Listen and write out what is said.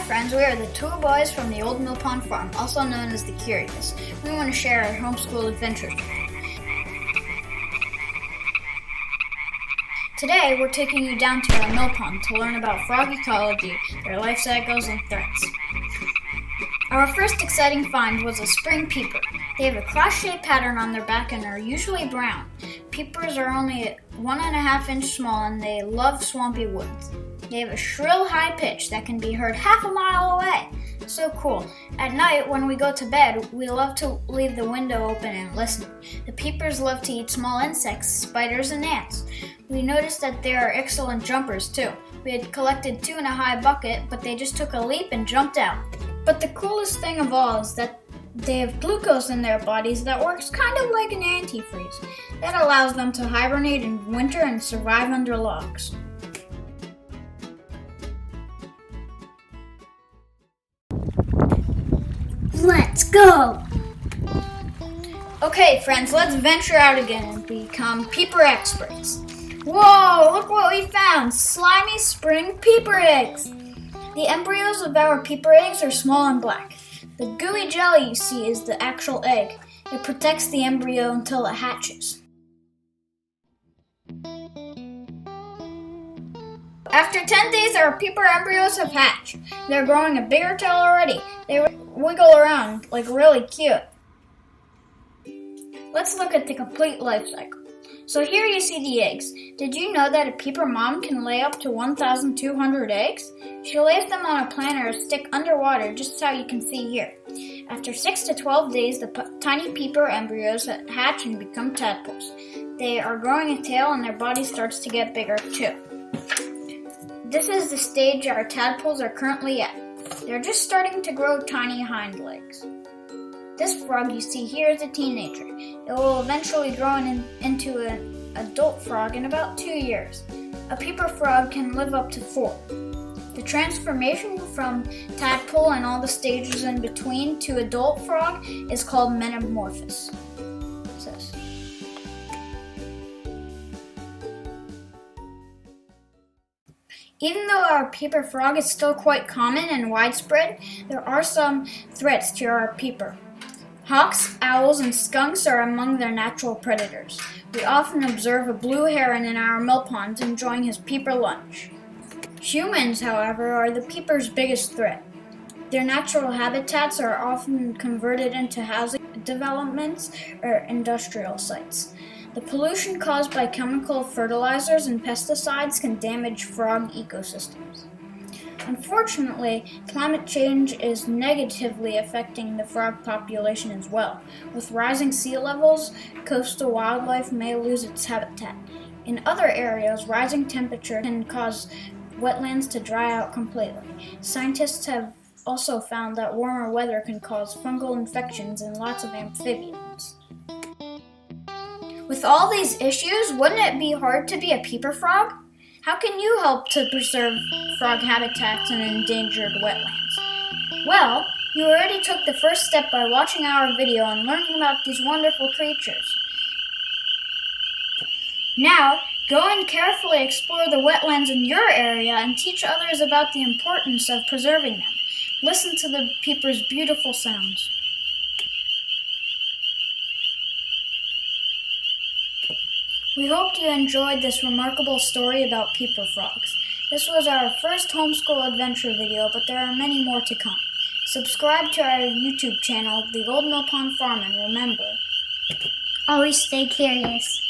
friends, we are the two boys from the Old Millpond Farm, also known as the Curious. We want to share our homeschool adventures. Today, we're taking you down to our mill pond to learn about frog ecology, their life cycles, and threats. Our first exciting find was a spring peeper. They have a cross-shaped pattern on their back and are usually brown. Peepers are only 1.5 inches small and they love swampy woods. They have a shrill high pitch that can be heard half a mile away. So cool. At night, when we go to bed, we love to leave the window open and listen. The peepers love to eat small insects, spiders, and ants. We noticed that they are excellent jumpers too. We had collected 2 in a high bucket, but they just took a leap and jumped out. But the coolest thing of all is that they have glucose in their bodies that works kind of like an antifreeze. That allows them to hibernate in winter and survive under logs. Let's go! Okay, friends, let's venture out again and become peeper experts. Whoa, look what we found! Slimy spring peeper eggs! The embryos of our peeper eggs are small and black. The gooey jelly you see is the actual egg. It protects the embryo until it hatches. After 10 days, our peeper embryos have hatched. They're growing a bigger tail already. They wiggle around like really cute. Let's look at the complete life cycle. So here you see the eggs. Did you know that a peeper mom can lay up to 1,200 eggs? She lays them on a plant or a stick underwater, just how you can see here. After 6 to 12 days, the tiny peeper embryos hatch and become tadpoles. They are growing a tail and their body starts to get bigger too. This is the stage our tadpoles are currently at. They're just starting to grow tiny hind legs. This frog you see here is a teenager. It will eventually grow into an adult frog in about 2 years. A peeper frog can live up to 4. The transformation from tadpole and all the stages in between to adult frog is called metamorphosis. Even though our peeper frog is still quite common and widespread, there are some threats to our peeper. Hawks, owls, and skunks are among their natural predators. We often observe a blue heron in our mill ponds enjoying his peeper lunch. Humans, however, are the peeper's biggest threat. Their natural habitats are often converted into housing developments or industrial sites. The pollution caused by chemical fertilizers and pesticides can damage frog ecosystems. Unfortunately, climate change is negatively affecting the frog population as well. With rising sea levels, coastal wildlife may lose its habitat. In other areas, rising temperature can cause wetlands to dry out completely. Scientists have also found that warmer weather can cause fungal infections in lots of amphibians. With all these issues, wouldn't it be hard to be a peeper frog? How can you help to preserve frog habitats in endangered wetlands? Well, you already took the first step by watching our video and learning about these wonderful creatures. Now, go and carefully explore the wetlands in your area and teach others about the importance of preserving them. Listen to the peeper's beautiful sounds. We hope you enjoyed this remarkable story about peeper frogs. This was our first homeschool adventure video, but there are many more to come. Subscribe to our YouTube channel, The Old Millpond Farm, and remember, Always stay curious.